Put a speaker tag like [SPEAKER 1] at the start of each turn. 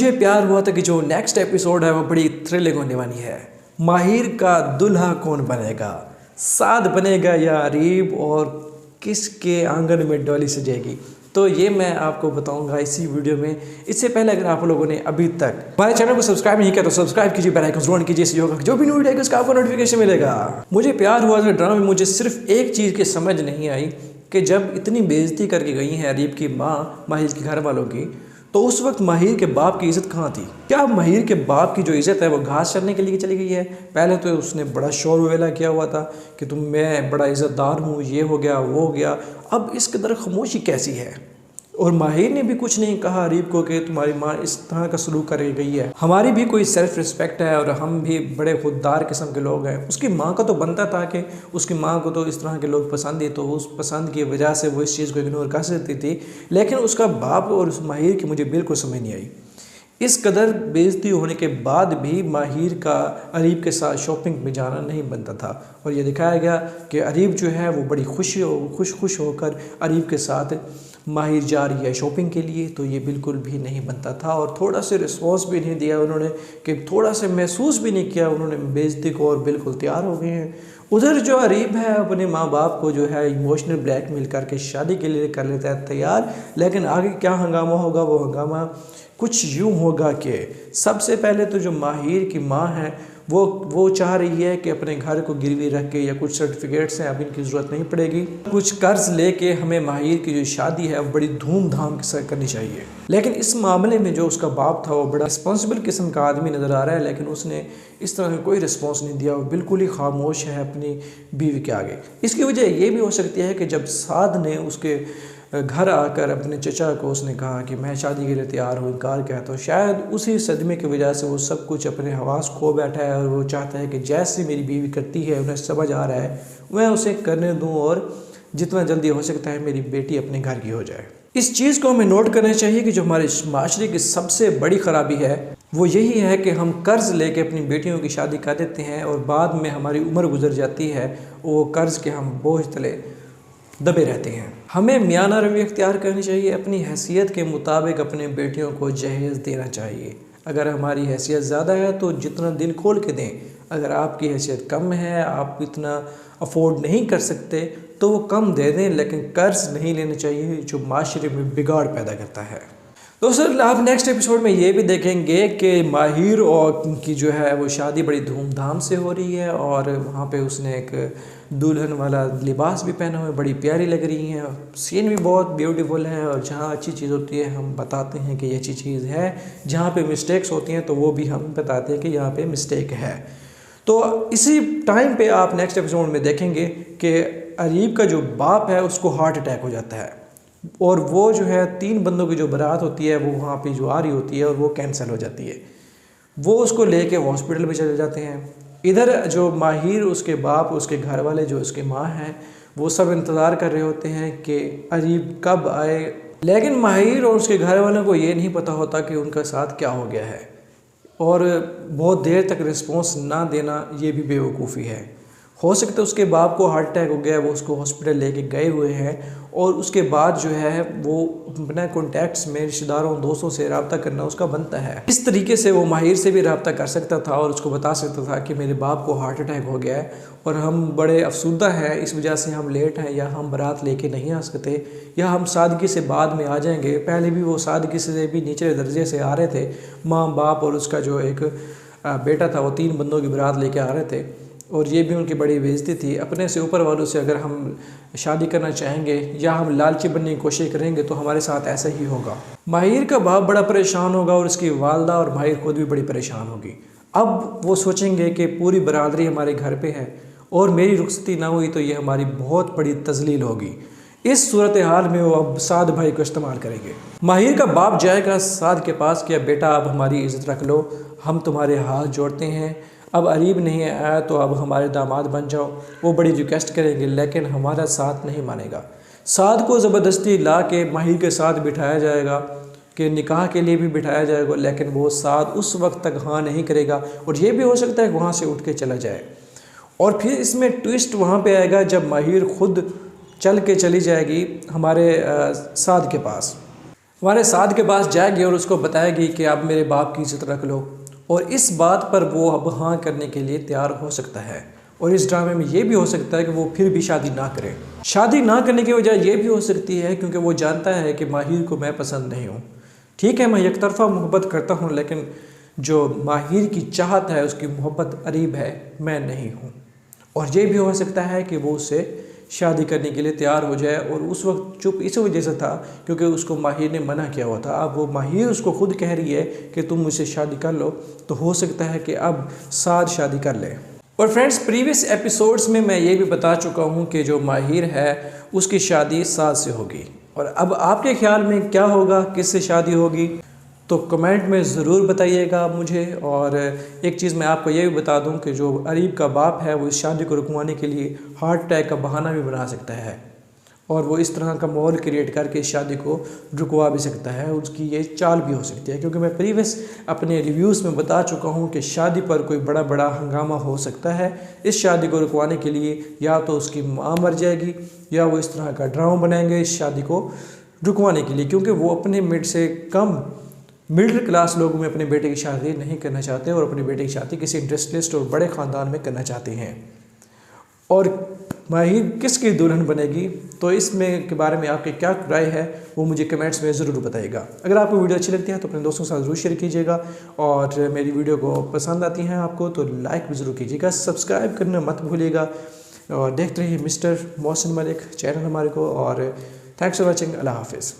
[SPEAKER 1] मुझे प्यार हुआ था कि जो नेक्स्ट एपिसोड है वो बड़ी थ्रिलिंग होने वाली है। माहिर का दूल्हा कौन बनेगा, साद बनेगा या अरीब, और किसके आंगन में डोली सजेगी, तो ये मैं आपको बताऊंगा इसी वीडियो में। इससे पहले अगर आप लोगों ने अभी तक हमारे चैनल को सब्सक्राइब नहीं किया तो सब्सक्राइब कीजिए, बेल आइकन जरूर कीजिए, इससे होगा जो भी न्यू वीडियो उसका आपको नोटिफिकेशन मिलेगा। मुझे प्यार हुआ था ड्रामा में मुझे सिर्फ एक चीज़ की समझ नहीं आई कि जब इतनी बेइज्जती करके गई है अरीब की माँ माहिर के घर वालों की, तो उस वक्त माहिर के बाप की इज़्ज़त कहाँ थी? क्या माहिर के बाप की जो इज़्ज़त है वो घास चरने के लिए चली गई है? पहले तो उसने बड़ा शोर वेला किया हुआ था कि मैं बड़ा इज़्ज़तदार हूँ, ये हो गया वो हो गया। अब इस कदर खामोशी कैसी है? और माहिर ने भी कुछ नहीं कहा अरीब को कि तुम्हारी माँ इस तरह का सलूक कर गई है। हमारी भी कोई सेल्फ रिस्पेक्ट है और हम भी बड़े खुददार किस्म के लोग हैं। उसकी माँ का तो बनता था कि उसकी माँ को तो इस तरह के लोग पसंद ही, तो उस पसंद की वजह से वो इस चीज़ को इग्नोर कर सकती थी। लेकिन उसका बाप और उस माहिर की मुझे बिल्कुल समझ नहीं आई। इस कदर बेइज्जती होने के बाद भी माहिर का अरीब के साथ शॉपिंग में जाना नहीं बनता था, और ये दिखाया गया कि अरीब जो है वो बड़ी खुश होकर अरीब के साथ माहिर जा रही है शॉपिंग के लिए, तो ये बिल्कुल भी नहीं बनता था। और थोड़ा से रिस्पॉन्स भी नहीं दिया उन्होंने, कि थोड़ा से महसूस भी नहीं किया उन्होंने बेइज्जती को, और बिल्कुल तैयार हो गए हैं। उधर जो अरीब है अपने माँ बाप को जो है इमोशनल ब्लैकमेल करके शादी के लिए कर लेता है तैयार, लेकिन आगे क्या हंगामा होगा, वो हंगामा कुछ यूँ होगा कि सबसे पहले तो जो माहिर की माँ है वो चाह रही है कि अपने घर को गिरवी रख के, या कुछ सर्टिफिकेट्स हैं अब इनकी ज़रूरत नहीं पड़ेगी, कुछ कर्ज लेके हमें माहिर की जो शादी है वो बड़ी धूमधाम के साथ करनी चाहिए। लेकिन इस मामले में जो उसका बाप था वो बड़ा रिस्पॉन्सिबल किस्म का आदमी नज़र आ रहा है, लेकिन उसने इस तरह का कोई रिस्पॉन्स नहीं दिया, वो बिल्कुल ही खामोश है अपनी बीवी के आगे। इसकी वजह ये भी हो सकती है कि जब साद ने उसके घर आकर अपने चचा को उसने कहा कि मैं शादी के लिए तैयार हूँ, इनकार किया, तो शायद उसी सदमे की वजह से वो सब कुछ अपने हवास खो बैठा है, और वो चाहता है कि जैसे मेरी बीवी करती है उन्हें समझ आ रहा है मैं उसे करने दूँ, और जितना जल्दी हो सकता है मेरी बेटी अपने घर की हो जाए। इस चीज़ को हमें नोट करना चाहिए कि जो हमारे माशरे की सबसे बड़ी ख़राबी है वो यही है कि हम कर्ज़ लेके अपनी बेटियों की शादी कर देते हैं, और बाद में हमारी उम्र गुजर जाती है, वो कर्ज़ के हम बोझ तले दबे रहते हैं। हमें मियाना रवैया इख्तियार करनी चाहिए, अपनी हैसियत के मुताबिक अपने बेटियों को जहेज़ देना चाहिए। अगर हमारी हैसियत ज़्यादा है तो जितना दिल खोल के दें, अगर आपकी हैसियत कम है, आप इतना अफोर्ड नहीं कर सकते, तो वो कम दे दें, लेकिन कर्ज नहीं लेना चाहिए जो माशरे में बिगाड़ पैदा करता है। दोस्तों आप नेक्स्ट एपिसोड में ये भी देखेंगे कि माहिर और की जो है वो शादी बड़ी धूमधाम से हो रही है, और वहाँ पे उसने एक दुल्हन वाला लिबास भी पहना हुआ है, बड़ी प्यारी लग रही है, सीन भी बहुत ब्यूटीफुल है। और जहाँ अच्छी चीज़ होती है हम बताते हैं कि ये अच्छी चीज़ है, जहाँ पे मिस्टेक्स होती हैं तो वो भी हम बताते हैं कि यहाँ पे मिस्टेक है। तो इसी टाइम पे आप नेक्स्ट एपिसोड में देखेंगे कि अरीब का जो बाप है उसको हार्ट अटैक हो जाता है, और वो जो है 3 बंदों की जो बारात होती है वो वहाँ पे जो आ रही होती है और वो कैंसिल हो जाती है। वो उसको लेके हॉस्पिटल में चले जाते हैं। इधर जो माहिर, उसके बाप, उसके घर वाले, जो उसके माँ हैं, वो सब इंतज़ार कर रहे होते हैं कि अरीब कब आए, लेकिन माहिर और उसके घर वालों को ये नहीं पता होता कि उनका साथ क्या हो गया है, और बहुत देर तक रिस्पॉन्स ना देना ये भी बेवकूफ़ी है। हो सकता है उसके बाप को हार्ट अटैक हो गया है, वो उसको हॉस्पिटल लेके गए हुए हैं, और उसके बाद जो है वो अपने कॉन्टैक्ट्स में रिश्तेदारों दोस्तों से रब्ता करना उसका बनता है। इस तरीके से वो माहिर से भी रब्ता कर सकता था और उसको बता सकता था कि मेरे बाप को हार्ट अटैक हो गया है और हम बड़े अफसुदा हैं, इस वजह से हम लेट हैं, या हम बारात लेके नहीं आ सकते, या हम सादगी से बाद में आ जाएंगे। पहले भी वो सादगी से भी निचले दर्जे से आ रहे थे, माँ बाप और उसका जो एक बेटा था वो 3 बंदों की बारात लेके आ रहे थे, और ये भी उनकी बड़ी बेइज्जती थी। अपने से ऊपर वालों से अगर हम शादी करना चाहेंगे या हम लालची बनने की कोशिश करेंगे तो हमारे साथ ऐसा ही होगा। माहिर का बाप बड़ा परेशान होगा, और उसकी वालदा और माहिर खुद भी बड़ी परेशान होगी। अब वो सोचेंगे कि पूरी बरादरी हमारे घर पे है और मेरी रुखसती ना हुई तो ये हमारी बहुत बड़ी तजलील होगी। इस सूरत हाल में वो अब साद भाई को इस्तेमाल करेंगे। माहिर का बाप जाएगा साद के पास कि बेटा अब हमारी इज़्ज़त रख लो, हम तुम्हारे हाथ जोड़ते हैं, अब अरीब नहीं आया तो अब हमारे दामाद बन जाओ। वो बड़ी रिक्वेस्ट करेंगे, लेकिन हमारा साथ नहीं मानेगा। साद को ज़बरदस्ती ला के माहिर के साथ बिठाया जाएगा, कि निकाह के लिए भी बिठाया जाएगा, लेकिन वो साद उस वक्त तक हाँ नहीं करेगा, और ये भी हो सकता है कि वहाँ से उठ के चला जाए। और फिर इसमें ट्विस्ट वहाँ पे आएगा जब माहिर खुद चल के चली जाएगी हमारे साद के पास। हमारे साद के पास जाएगी और उसको बताएगी कि आप मेरे बाप की इज्जत रख लो, और इस बात पर वो अब हाँ करने के लिए तैयार हो सकता है। और इस ड्रामे में ये भी हो सकता है कि वो फिर भी शादी ना करे। शादी ना करने की वजह ये भी हो सकती है क्योंकि वो जानता है कि माहिर को मैं पसंद नहीं हूँ। ठीक है, मैं एक तरफ़ा मोहब्बत करता हूँ, लेकिन जो माहिर की चाहत है, उसकी मोहब्बत अरीब है, मैं नहीं हूँ। और ये भी हो सकता है कि वो उससे शादी करने के लिए तैयार हो जाए, और उस वक्त चुप इस वजह से था क्योंकि उसको माहिर ने मना किया हुआ था। अब वो माहिर उसको खुद कह रही है कि तुम मुझसे शादी कर लो, तो हो सकता है कि अब साद शादी कर ले। और फ्रेंड्स, प्रीवियस एपिसोड्स में मैं ये भी बता चुका हूँ कि जो माहिर है उसकी शादी साद से होगी। और अब आपके ख्याल में क्या होगा, किससे शादी होगी, तो कमेंट में ज़रूर बताइएगा मुझे। और एक चीज़ मैं आपको ये भी बता दूं कि जो अरीब का बाप है वो इस शादी को रुकवाने के लिए हार्ट अटैक का बहाना भी बना सकता है, और वो इस तरह का माहौल क्रिएट करके इस शादी को रुकवा भी सकता है। उसकी ये चाल भी हो सकती है, क्योंकि मैं प्रीवियस अपने रिव्यूज़ में बता चुका हूँ कि शादी पर कोई बड़ा बड़ा हंगामा हो सकता है। इस शादी को रुकवाने के लिए या तो उसकी माँ मर जाएगी, या वो इस तरह का ड्रामा बनाएंगे इस शादी को रुकवाने के लिए, क्योंकि वो अपने मिडिल क्लास लोगों में अपने बेटे की शादी नहीं करना चाहते, और अपने बेटे की शादी किसी इंडस्ट्रियलिस्ट और बड़े ख़ानदान में करना चाहते हैं। और माहिर किसकी दुल्हन बनेगी, तो इसमें के बारे में आपकी क्या राय है वो मुझे कमेंट्स में ज़रूर बताइएगा। अगर आपको वीडियो अच्छी लगती है तो अपने दोस्तों के साथ ज़रूर शेयर कीजिएगा, और मेरी वीडियो को पसंद आती हैं आपको तो लाइक भी ज़रूर कीजिएगा, सब्सक्राइब करना मत भूलिएगा, और देखते रहिए मिस्टर मोहसिन मलिक चैनल हमारे को। और थैंक्स फॉर वॉचिंग। अल्लाह हाफिज़।